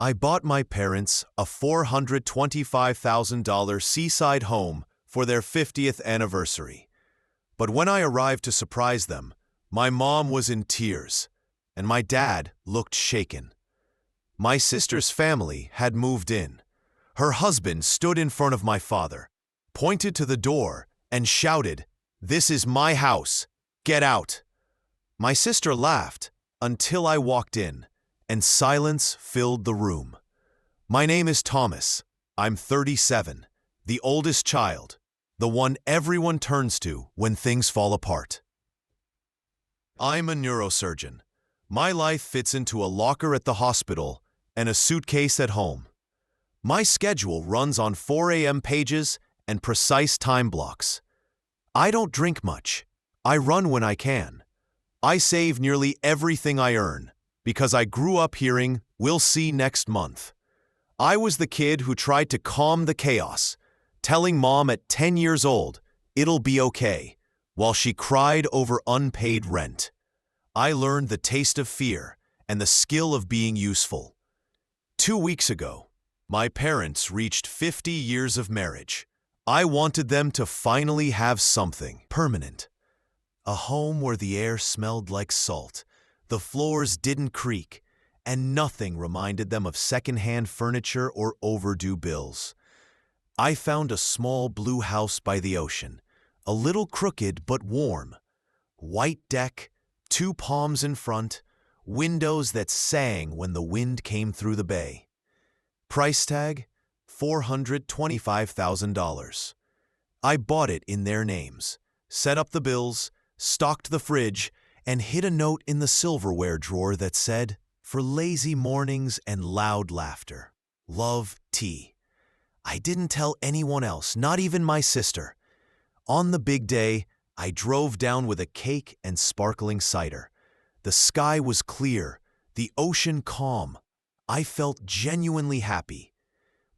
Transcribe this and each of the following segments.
I bought my parents a $425,000 seaside home for their 50th anniversary. But when I arrived to surprise them, my mom was in tears, and my dad looked shaken. My sister's family had moved in. Her husband stood in front of my father, pointed to the door, and shouted, "This is my house. Get out." My sister laughed until I walked in, and silence filled the room. My name is Thomas. I'm 37, the oldest child, the one everyone turns to when things fall apart. I'm a neurosurgeon. My life fits into a locker at the hospital and a suitcase at home. My schedule runs on 4 a.m. pages and precise time blocks. I don't drink much. I run when I can. I save nearly everything I earn because I grew up hearing, "We'll see next month." I was the kid who tried to calm the chaos, telling mom at 10 years old, "It'll be okay," while she cried over unpaid rent. I learned the taste of fear and the skill of being useful. 2 weeks ago, my parents reached 50 years of marriage. I wanted them to finally have something permanent. A home where the air smelled like salt, the floors didn't creak, and nothing reminded them of secondhand furniture or overdue bills. I found a small blue house by the ocean, a little crooked but warm. White deck, 2 palms in front, windows that sang when the wind came through the bay. Price tag, $425,000. I bought it in their names, set up the bills, stocked the fridge, and hid a note in the silverware drawer that said, "For lazy mornings and loud laughter. Love, T." I didn't tell anyone else, not even my sister. On the big day, I drove down with a cake and sparkling cider. The sky was clear, the ocean calm. I felt genuinely happy.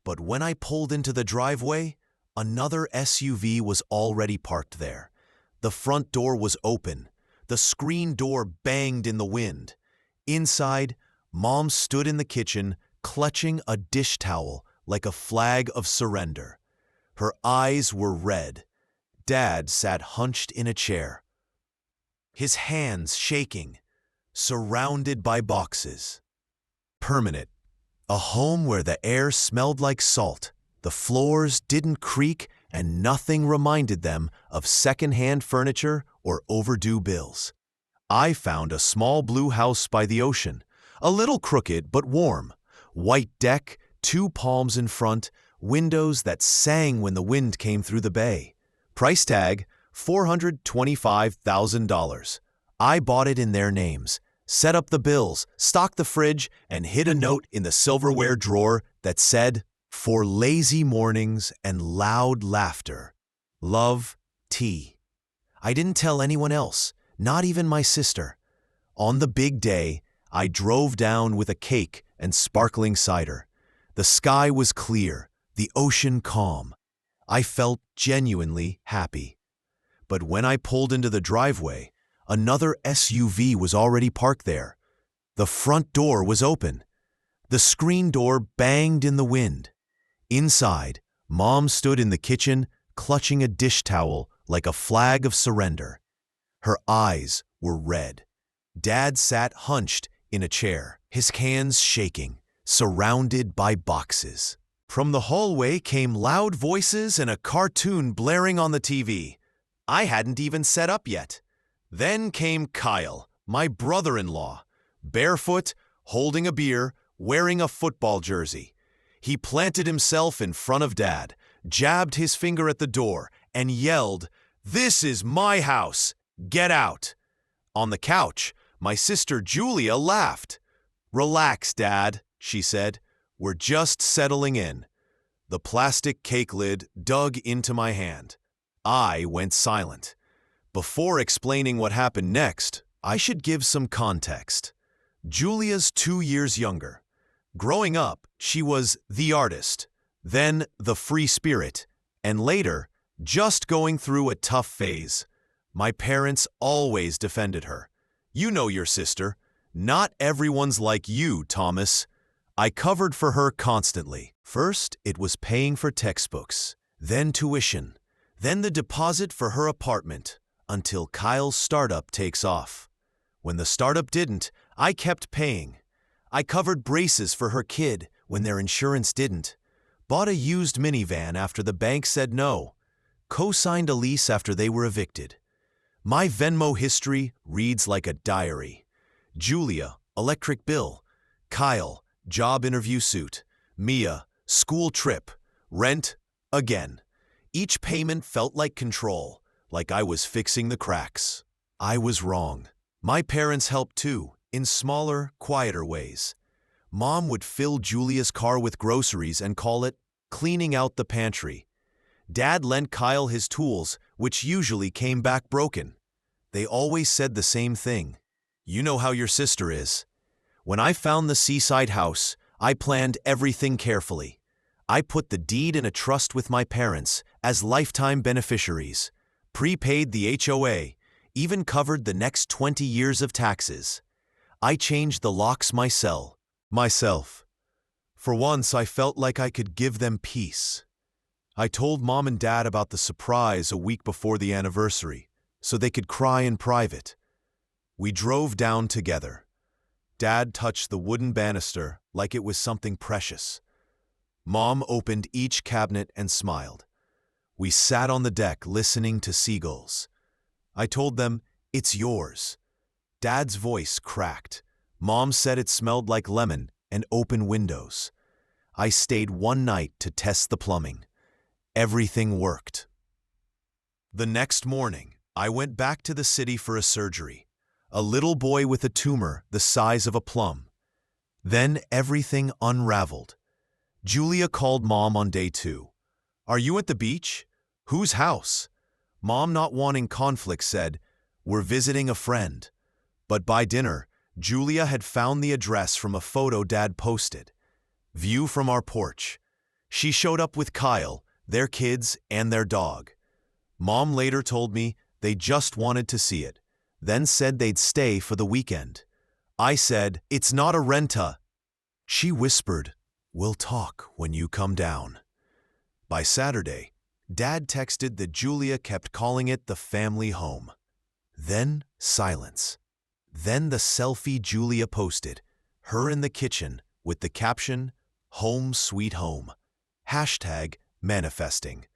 But when I pulled into the driveway, another SUV was already parked there. The front door was open. The screen door banged in the wind. Inside, Mom stood in the kitchen, clutching a dish towel like a flag of surrender. Her eyes were red. Dad sat hunched in a chair, his hands shaking, surrounded by boxes. Permanent. A home where the air smelled like salt, the floors didn't creak, and nothing reminded them of secondhand furniture or overdue bills. I found a small blue house by the ocean, a little crooked but warm. White deck, 2 palms in front, windows that sang when the wind came through the bay. Price tag, $425,000. I bought it in their names, set up the bills, stocked the fridge, and hid a note in the silverware drawer that said, "For lazy mornings and loud laughter. Love, T." I didn't tell anyone else, not even my sister. On the big day, I drove down with a cake and sparkling cider. The sky was clear, the ocean calm. I felt genuinely happy. But when I pulled into the driveway, another SUV was already parked there. The front door was open. The screen door banged in the wind. Inside, Mom stood in the kitchen, clutching a dish towel like a flag of surrender. Her eyes were red. Dad sat hunched in a chair, his hands shaking, surrounded by boxes. From the hallway came loud voices and a cartoon blaring on the TV. I hadn't even set up yet. Then came Kyle, my brother-in-law, barefoot, holding a beer, wearing a football jersey. He planted himself in front of Dad, jabbed his finger at the door, and yelled, "This is my house! Get out!" On the couch, my sister Julia laughed. "Relax, Dad," she said. "We're just settling in." The plastic cake lid dug into my hand. I went silent. Before explaining what happened next, I should give some context. Julia's 2 years younger. Growing up, she was the artist, then the free spirit, and later, just going through a tough phase. My parents always defended her. "You know your sister. Not everyone's like you, Thomas." I covered for her constantly. First, it was paying for textbooks, then tuition, then the deposit for her apartment, until Kyle's startup takes off. When the startup didn't, I kept paying. I covered braces for her kid when their insurance didn't, bought a used minivan after the bank said no, co-signed a lease after they were evicted. My Venmo history reads like a diary. Julia, electric bill. Kyle, job interview suit. Mia, school trip. Rent, again. Each payment felt like control, like I was fixing the cracks. I was wrong. My parents helped too, in smaller, quieter ways. Mom would fill Julia's car with groceries and call it cleaning out the pantry. Dad lent Kyle his tools, which usually came back broken. They always said the same thing. You know how your sister is. When I found the Seaside house, I planned everything carefully. I put the deed in a trust with my parents as lifetime beneficiaries, prepaid the HOA, even covered the next 20 years of taxes. I changed the locks myself. For once, I felt like I could give them peace. I told Mom and Dad about the surprise a week before the anniversary, so they could cry in private. We drove down together. Dad touched the wooden banister like it was something precious. Mom opened each cabinet and smiled. We sat on the deck listening to seagulls. I told them, "It's yours." Dad's voice cracked. Mom said it smelled like lemon and open windows. I stayed one night to test the plumbing. Everything worked. The next morning, I went back to the city for a surgery. A little boy with a tumor the size of a plum. Then everything unraveled. Julia called Mom on day 2. "Are you at the beach? Whose house?" Mom, not wanting conflict, said, "We're visiting a friend." But by dinner, Julia had found the address from a photo Dad posted. View from our porch. She showed up with Kyle, their kids, and their dog. Mom later told me they just wanted to see it, then said they'd stay for the weekend. I said, "It's not a renta." She whispered, "We'll talk when you come down." By Saturday, Dad texted that Julia kept calling it the family home. Then silence. Then the selfie Julia posted, her in the kitchen, with the caption, "Home sweet home." Hashtag manifesting.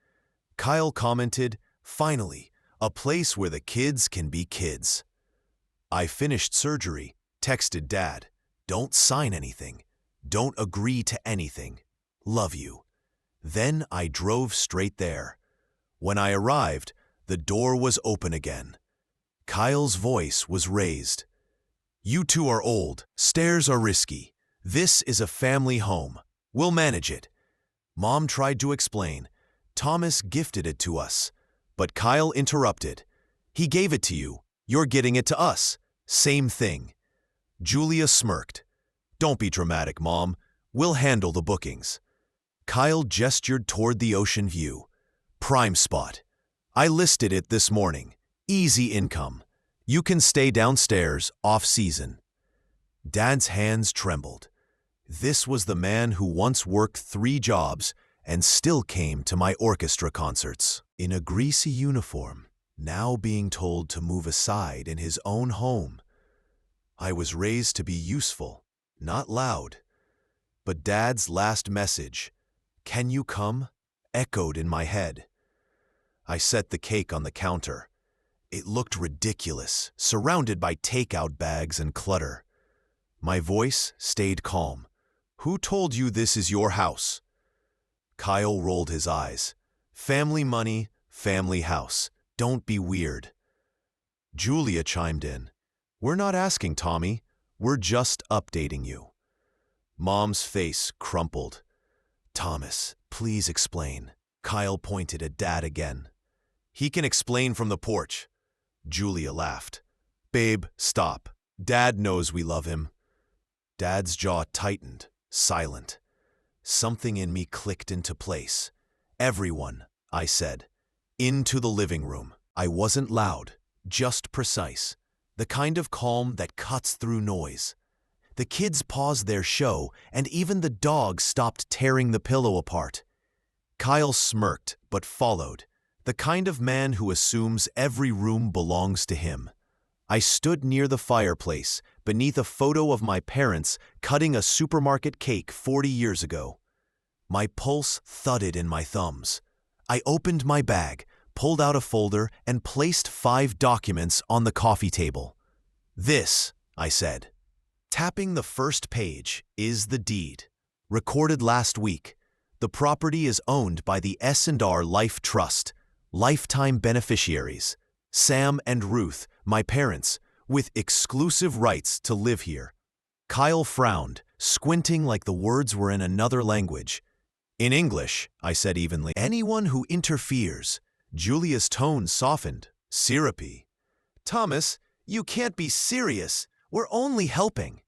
Kyle commented, "Finally, a place where the kids can be kids." I finished surgery, texted Dad, "Don't sign anything. Don't agree to anything. Love you." Then I drove straight there. When I arrived, the door was open again. Kyle's voice was raised. "You two are old. Stairs are risky. This is a family home. We'll manage it." Mom tried to explain. "Thomas gifted it to us." But Kyle interrupted. "He gave it to you. You're getting it to us. Same thing." Julia smirked. "Don't be dramatic, Mom. We'll handle the bookings." Kyle gestured toward the ocean view. "Prime spot. I listed it this morning. Easy income. You can stay downstairs, off-season." Dad's hands trembled. This was the man who once worked 3 jobs and still came to my orchestra concerts. In a greasy uniform, now being told to move aside in his own home. I was raised to be useful, not loud. But Dad's last message, "Can you come?" echoed in my head. I set the cake on the counter. It looked ridiculous, surrounded by takeout bags and clutter. My voice stayed calm. "Who told you this is your house?" Kyle rolled his eyes. "Family money, family house. Don't be weird." Julia chimed in. "We're not asking, Tommy. We're just updating you." Mom's face crumpled. "Thomas, please explain." Kyle pointed at Dad again. "He can explain from the porch." Julia laughed. "Babe, stop. Dad knows we love him." Dad's jaw tightened, silent. Something in me clicked into place. "Everyone," I said. "Into the living room." I wasn't loud, just precise. The kind of calm that cuts through noise. The kids paused their show, and even the dog stopped tearing the pillow apart. Kyle smirked, but followed, the kind of man who assumes every room belongs to him. I stood near the fireplace, beneath a photo of my parents cutting a supermarket cake 40 years ago. My pulse thudded in my thumbs. I opened my bag, pulled out a folder, and placed 5 documents on the coffee table. "This," I said. Tapping the first page, is the deed. Recorded last week. The property is owned by the S&R Life Trust, lifetime beneficiaries, Sam and Ruth, my parents, with exclusive rights to live here. Kyle frowned, squinting like the words were in another language. "In English," I said evenly. "Anyone who interferes." Julia's tone softened, syrupy. "Thomas, you can't be serious. We're only helping."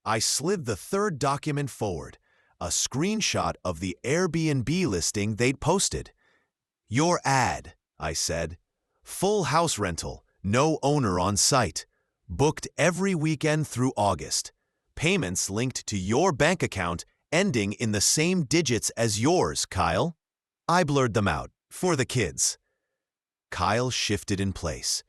I slid the third document forward, a screenshot of the Airbnb listing they'd posted. "Your ad," I said. "Full house rental, no owner on site. Booked every weekend through August. Payments linked to your bank account ending in the same digits as yours, Kyle." I blurred them out, for the kids. Kyle shifted in place.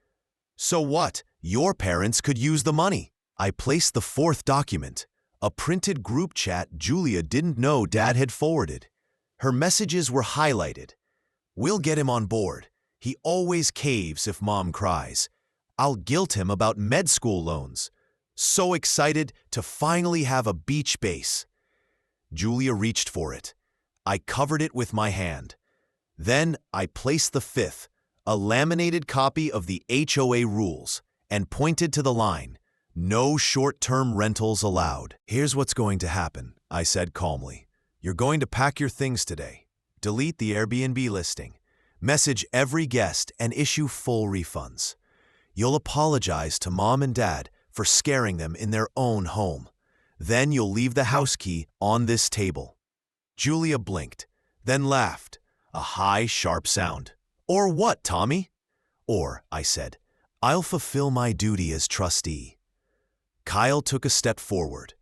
"So what? Your parents could use the money." I placed the fourth document, a printed group chat Julia didn't know Dad had forwarded. Her messages were highlighted. "We'll get him on board. He always caves if Mom cries. I'll guilt him about med school loans. So excited to finally have a beach base." Julia reached for it. I covered it with my hand. Then I placed the fifth, a laminated copy of the HOA rules, and pointed to the line, "No short-term rentals allowed." "Here's what's going to happen," I said calmly. "You're going to pack your things today, delete the Airbnb listing, message every guest, and issue full refunds. You'll apologize to Mom and Dad for scaring them in their own home. Then you'll leave the house key on this table." Julia blinked, then laughed, a high, sharp sound. "Or what, Tommy?" "Or," I said, "I'll fulfill my duty as trustee." Kyle took a step forward.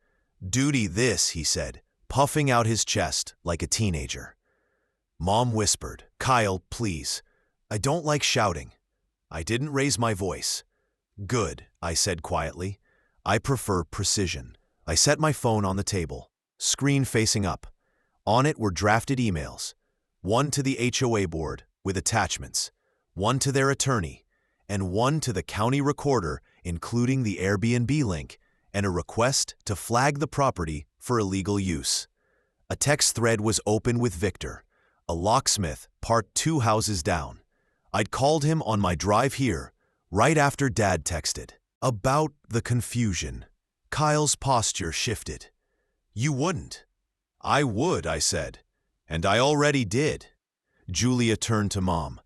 "Duty this," he said, puffing out his chest like a teenager. Mom whispered, "Kyle, please. I don't like shouting." I didn't raise my voice. "Good," I said quietly. "I prefer precision." I set my phone on the table, screen facing up. On it were drafted emails, one to the HOA board with attachments, one to their attorney, and one to the county recorder, including the Airbnb link and a request to flag the property for illegal use. A text thread was open with Victor, a locksmith parked 2 houses down. I'd called him on my drive here, right after Dad texted. About the confusion. Kyle's posture shifted. "You wouldn't." "I would," I said. "And I already did." Julia turned to Mom.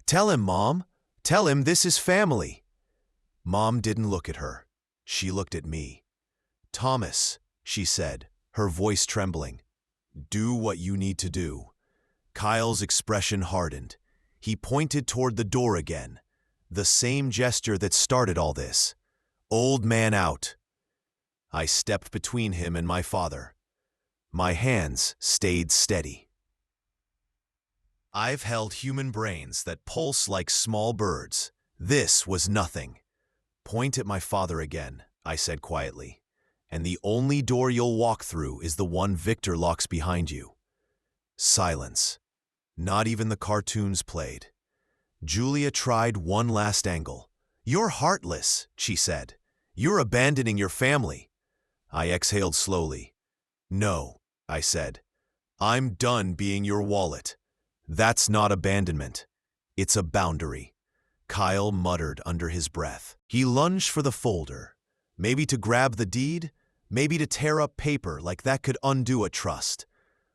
"Tell him, Mom. Tell him this is family." Mom didn't look at her. She looked at me. "Thomas," she said, her voice trembling, "do what you need to do." Kyle's expression hardened. He pointed toward the door again, the same gesture that started all this. "Old man out." I stepped between him and my father. My hands stayed steady. I've held human brains that pulse like small birds. This was nothing. "Point at my father again," I said quietly. "And the only door you'll walk through is the one Victor locks behind you." Silence. Not even the cartoons played. Julia tried one last angle. "You're heartless," she said. "You're abandoning your family." I exhaled slowly. "No," I said. "I'm done being your wallet. That's not abandonment. It's a boundary." Kyle muttered under his breath. He lunged for the folder, maybe to grab the deed, maybe to tear up paper like that could undo a trust.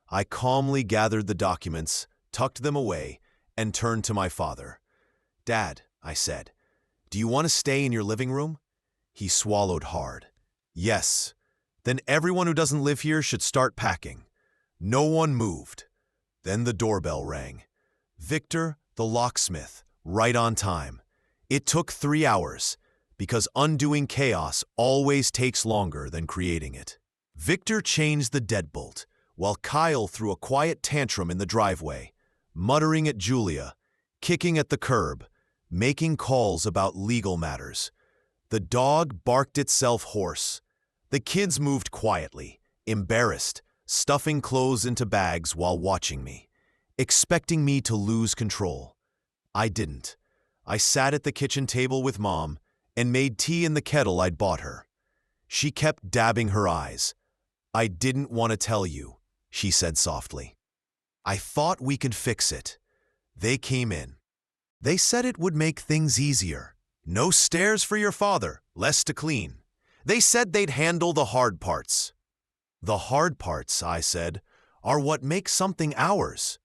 I calmly gathered the documents, tucked them away, and turned to my father. "Dad," I said, "do you want to stay in your living room?" He swallowed hard. "Yes. Then everyone who doesn't live here should start packing." No one moved. Then the doorbell rang. Victor, the locksmith, right on time. It took 3 hours, because undoing chaos always takes longer than creating it. Victor changed the deadbolt, while Kyle threw a quiet tantrum in the driveway, muttering at Julia, kicking at the curb, making calls about legal matters. The dog barked itself hoarse. The kids moved quietly, embarrassed, stuffing clothes into bags while watching me, expecting me to lose control. I didn't. I sat at the kitchen table with Mom and made tea in the kettle I'd bought her. She kept dabbing her eyes. "I didn't want to tell you," she said softly. "I thought we could fix it." They came in. They said it would make things easier. No stairs for your father, less to clean. They said they'd handle the hard parts. "The hard parts," I said, "are what make something ours."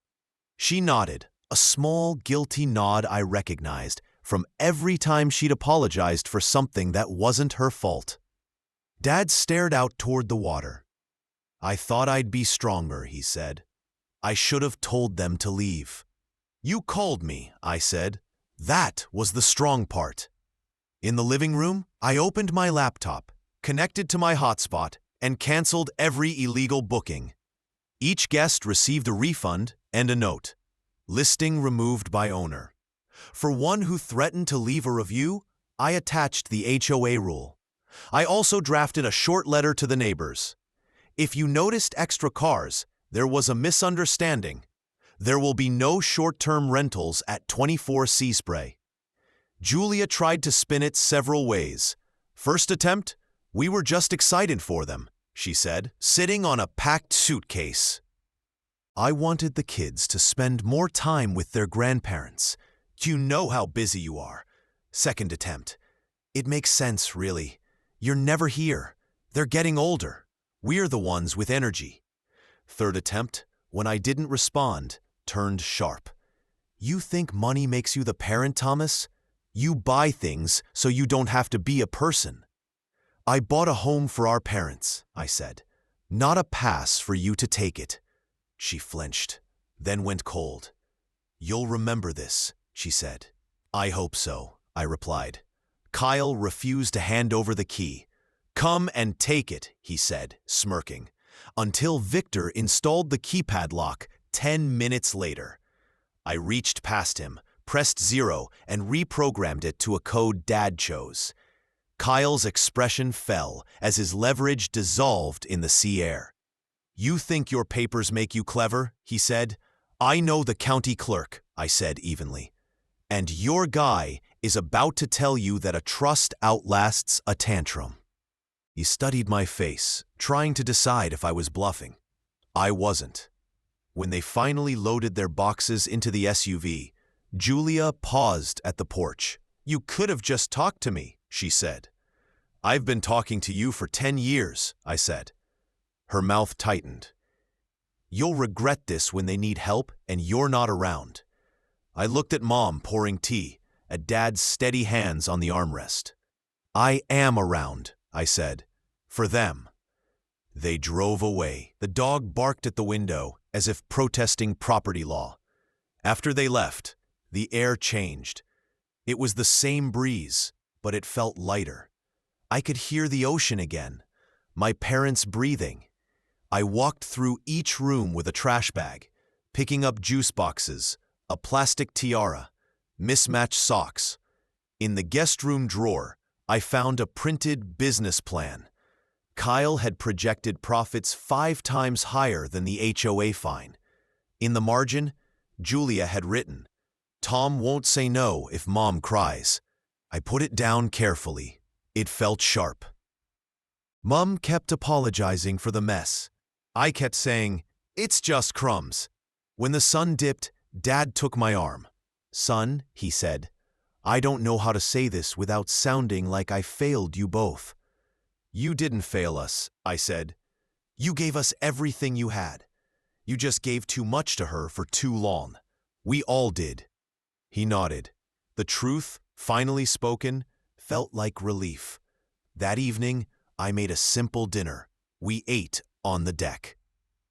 She nodded, a small, guilty nod I recognized from every time she'd apologized for something that wasn't her fault. Dad stared out toward the water. "I thought I'd be stronger," he said. "I should have told them to leave." "You called me," I said. "That was the strong part." In the living room, I opened my laptop, connected to my hotspot, and canceled every illegal booking. Each guest received a refund and a note. Listing removed by owner. For one who threatened to leave a review, I attached the HOA rule. I also drafted a short letter to the neighbors. "If you noticed extra cars, there was a misunderstanding. There will be no short-term rentals at 24 Seaside." Julia tried to spin it several ways. "First attempt, we were just excited for them," she said, sitting on a packed suitcase. "I wanted the kids to spend more time with their grandparents. You know how busy you are." Second attempt, "It makes sense, really. You're never here. They're getting older. We're the ones with energy." Third attempt, when I didn't respond, turned sharp. "You think money makes you the parent, Thomas? You buy things so you don't have to be a person." "I bought a home for our parents," I said. "Not a pass for you to take it." She flinched, then went cold. "You'll remember this," she said. "I hope so," I replied. Kyle refused to hand over the key. "Come and take it," he said, smirking, until Victor installed the keypad lock 10 minutes later. I reached past him, pressed 0, and reprogrammed it to a code Dad chose. Kyle's expression fell as his leverage dissolved in the sea air. "You think your papers make you clever," he said. "I know the county clerk," I said evenly. "And your guy is about to tell you that a trust outlasts a tantrum." He studied my face, trying to decide if I was bluffing. I wasn't. When they finally loaded their boxes into the SUV, Julia paused at the porch. "You could have just talked to me," she said. "I've been talking to you for 10 years, I said. Her mouth tightened. "You'll regret this when they need help and you're not around." I looked at Mom pouring tea, at Dad's steady hands on the armrest. "I am around," I said. "For them." They drove away. The dog barked at the window as if protesting property law. After they left, the air changed. It was the same breeze, but it felt lighter. I could hear the ocean again, my parents breathing. I walked through each room with a trash bag, picking up juice boxes, a plastic tiara, mismatched socks. In the guest room drawer, I found a printed business plan. Kyle had projected profits 5 times higher than the HOA fine. In the margin, Julia had written, "Tom won't say no if Mom cries." I put it down carefully. It felt sharp. Mom kept apologizing for the mess. I kept saying, "It's just crumbs." When the sun dipped, Dad took my arm. "Son," he said, "I don't know how to say this without sounding like I failed you both." "You didn't fail us," I said. "You gave us everything you had. You just gave too much to her for too long. We all did." He nodded. The truth, finally spoken, felt like relief. That evening, I made a simple dinner. We ate on the deck.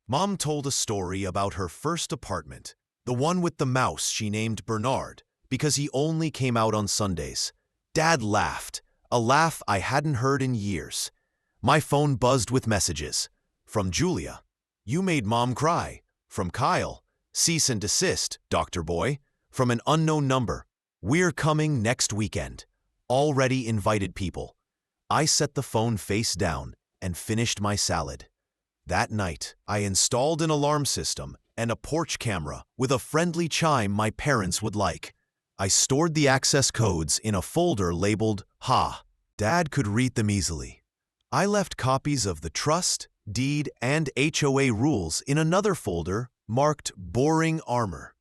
Mom told a story about her first apartment, the one with the mouse she named Bernard because he only came out on Sundays. Dad laughed, A laugh I hadn't heard in years. My phone buzzed with messages. From Julia, "You made Mom cry." From Kyle, "Cease and desist, Dr. Boy." From an unknown number, "We're coming next weekend." Already invited people. I set the phone face down and finished my salad. That night, I installed an alarm system and a porch camera with a friendly chime my parents would like. I stored the access codes in a folder labeled "Ha." Dad could read them easily. I left copies of the trust, deed, and HOA rules in another folder marked "Boring Armor."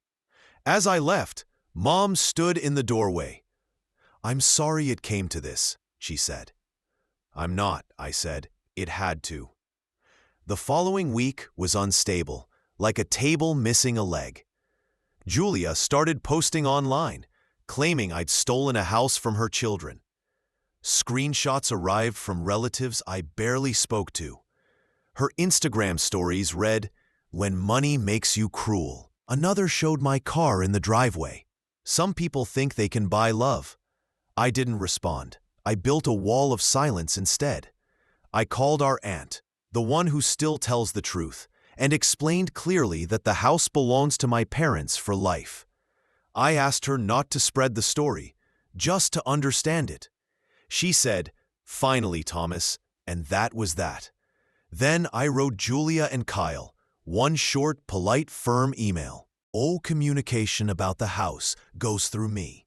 As I left, Mom stood in the doorway. "I'm sorry it came to this," she said. "I'm not," I said. "It had to." The following week was unstable, like a table missing a leg. Julia started posting online, claiming I'd stolen a house from her children. Screenshots arrived from relatives I barely spoke to. Her Instagram stories read, "When money makes you cruel." Another showed my car in the driveway. Some people think they can buy love. I didn't respond. I built a wall of silence instead. I called our aunt, the one who still tells the truth, and explained clearly that the house belongs to my parents for life. I asked her not to spread the story, just to understand it. She said, "Finally, Thomas," and that was that. Then I wrote Julia and Kyle one short, polite, firm email. "All communication about the house goes through me.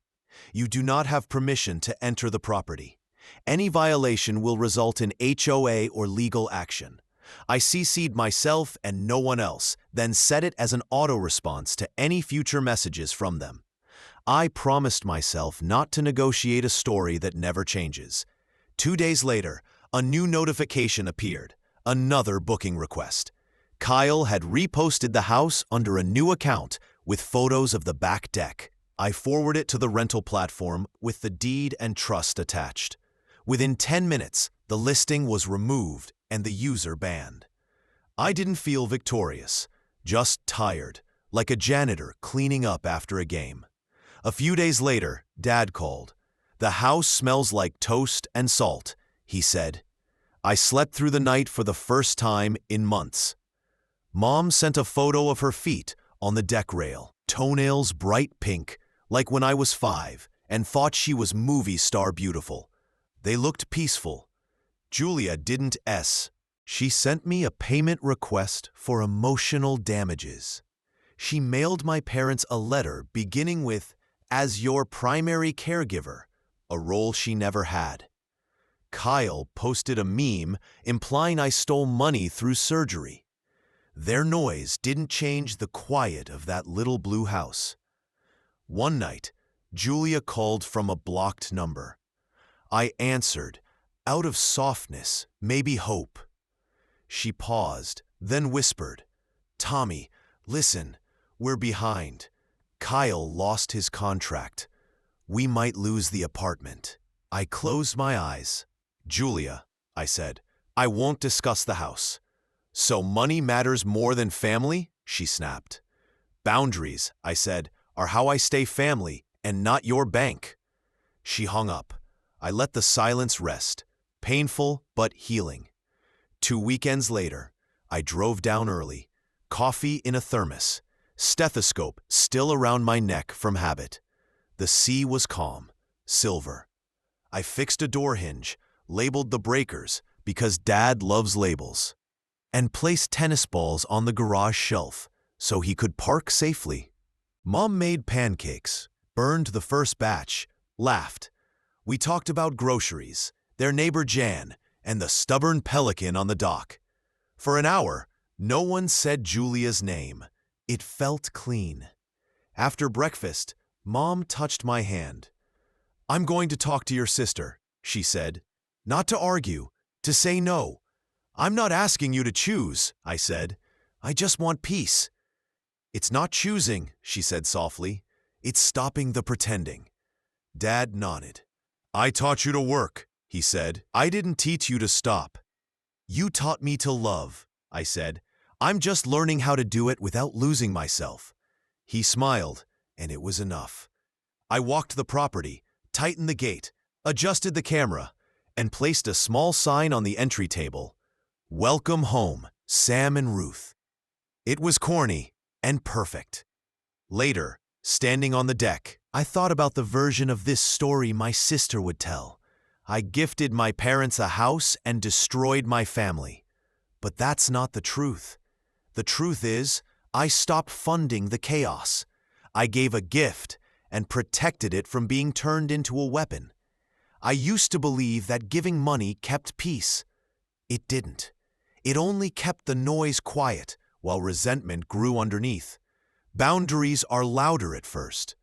You do not have permission to enter the property. Any violation will result in HOA or legal action. I CC'd myself and no one else, then set it as an auto-response to any future messages from them. I promised myself not to negotiate a story that never changes." 2 days later, a new notification appeared, another booking request. Kyle had reposted the house under a new account with photos of the back deck. I forwarded it to the rental platform with the deed and trust attached. Within 10 minutes, the listing was removed and the user banned. I didn't feel victorious, just tired, like a janitor cleaning up after a game. A few days later, Dad called. "The house smells like toast and salt," he said. I slept through the night for the first time in months. Mom sent a photo of her feet on the deck rail, toenails bright pink, like when I was 5, and thought she was movie star beautiful. They looked peaceful. Julia didn't S. She sent me a payment request for emotional damages. She mailed my parents a letter beginning with, "As your primary caregiver," a role she never had. Kyle posted a meme implying I stole money through surgery. Their noise didn't change the quiet of that little blue house. One night, Julia called from a blocked number. I answered, out of softness, maybe hope. She paused, then whispered, "Tommy, listen, we're behind. Kyle lost his contract. We might lose the apartment." I closed my eyes. "Julia," I said, "I won't discuss the house." "So money matters more than family?" she snapped. "Boundaries," I said, "are how I stay family and not your bank." She hung up. I let the silence rest, painful but healing. 2 weekends later, I drove down early, coffee in a thermos, stethoscope still around my neck from habit. The sea was calm, silver. I fixed a door hinge, labeled the breakers because Dad loves labels, and placed tennis balls on the garage shelf so he could park safely. Mom made pancakes, burned the first batch, laughed. We talked about groceries, their neighbor Jan, and the stubborn pelican on the dock. For an hour, no one said Julia's name. It felt clean. After breakfast, Mom touched my hand. "I'm going to talk to your sister," she said. "Not to argue, to say no." "I'm not asking you to choose," I said. "I just want peace." "It's not choosing," she said softly. "It's stopping the pretending." Dad nodded. "I taught you to work," he said. "I didn't teach you to stop." "You taught me to love," I said. "I'm just learning how to do it without losing myself." He smiled, and it was enough. I walked the property, tightened the gate, adjusted the camera, and placed a small sign on the entry table. Welcome home, Sam and Ruth. It was corny and perfect. Later, standing on the deck, I thought about the version of this story my sister would tell. I gifted my parents a house and destroyed my family. But that's not the truth. The truth is, I stopped funding the chaos. I gave a gift and protected it from being turned into a weapon. I used to believe that giving money kept peace. It didn't. It only kept the noise quiet while resentment grew underneath. Boundaries are louder at first.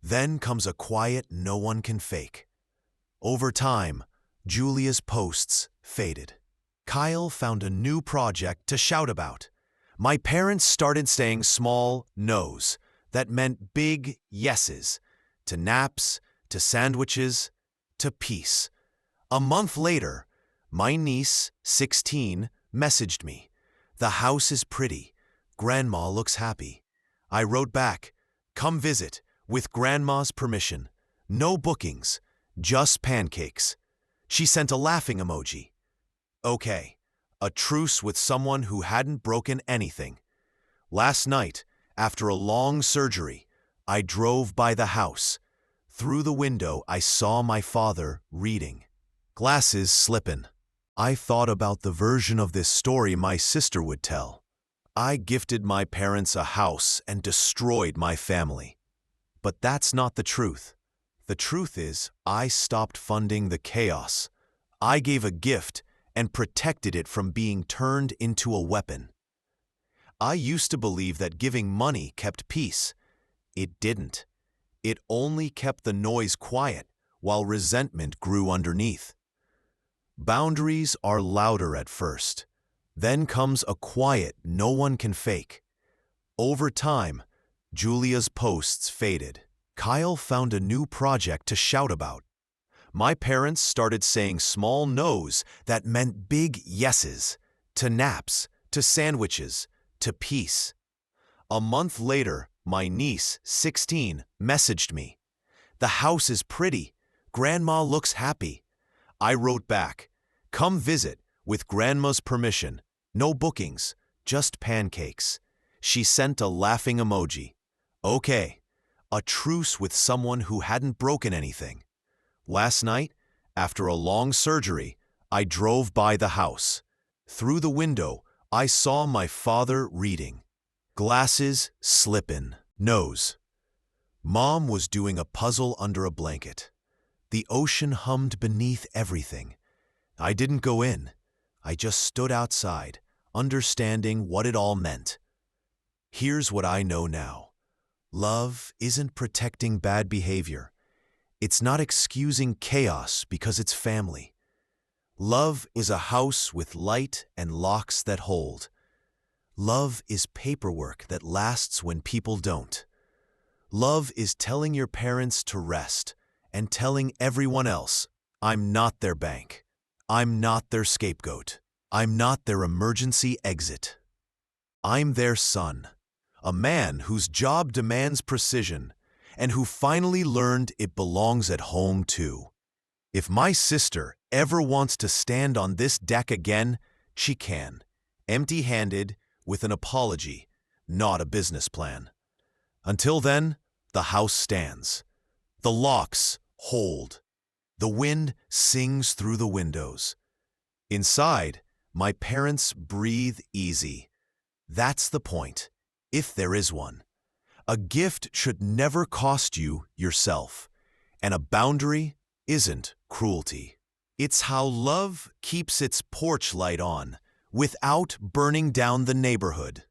Then comes a quiet no one can fake. Over time, Julia's posts faded. Kyle found a new project to shout about. My parents started saying small no's that meant big yeses, to naps, to sandwiches, to peace. A month later, my niece, 16, messaged me. The house is pretty. Grandma looks happy. I wrote back, come visit, with Grandma's permission. No bookings, just pancakes. She sent a laughing emoji. Okay, a truce with someone who hadn't broken anything. Last night, after a long surgery, I drove by the house. Through the window, I saw my father reading. Glasses slippin'. I thought about the version of this story my sister would tell. I gifted my parents a house and destroyed my family. But that's not the truth. The truth is, I stopped funding the chaos. I gave a gift and protected it from being turned into a weapon. I used to believe that giving money kept peace. It didn't. It only kept the noise quiet while resentment grew underneath. Boundaries are louder at first. Then comes a quiet no one can fake. Over time, Julia's posts faded. Kyle found a new project to shout about. My parents started saying small no's that meant big yeses, to naps, to sandwiches, to peace. A month later, my niece, 16, messaged me. The house is pretty. Grandma looks happy. I wrote back, come visit, with Grandma's permission. No bookings, just pancakes. She sent a laughing emoji. Okay, a truce with someone who hadn't broken anything. Last night, after a long surgery, I drove by the house. Through the window, I saw my father reading. Glasses slippin', nose. Mom was doing a puzzle under a blanket. The ocean hummed beneath everything. I didn't go in. I just stood outside, understanding what it all meant. Here's what I know now. Love isn't protecting bad behavior. It's not excusing chaos because it's family. Love is a house with light and locks that hold. Love is paperwork that lasts when people don't. Love is telling your parents to rest and telling everyone else, I'm not their bank. I'm not their scapegoat. I'm not their emergency exit. I'm their son, a man whose job demands precision and who finally learned it belongs at home too. If my sister ever wants to stand on this deck again, she can, empty-handed, with an apology, not a business plan. Until then, the house stands. The locks hold. The wind sings through the windows. Inside, my parents breathe easy. That's the point, if there is one. A gift should never cost you yourself, and a boundary isn't cruelty. It's how love keeps its porch light on without burning down the neighborhood.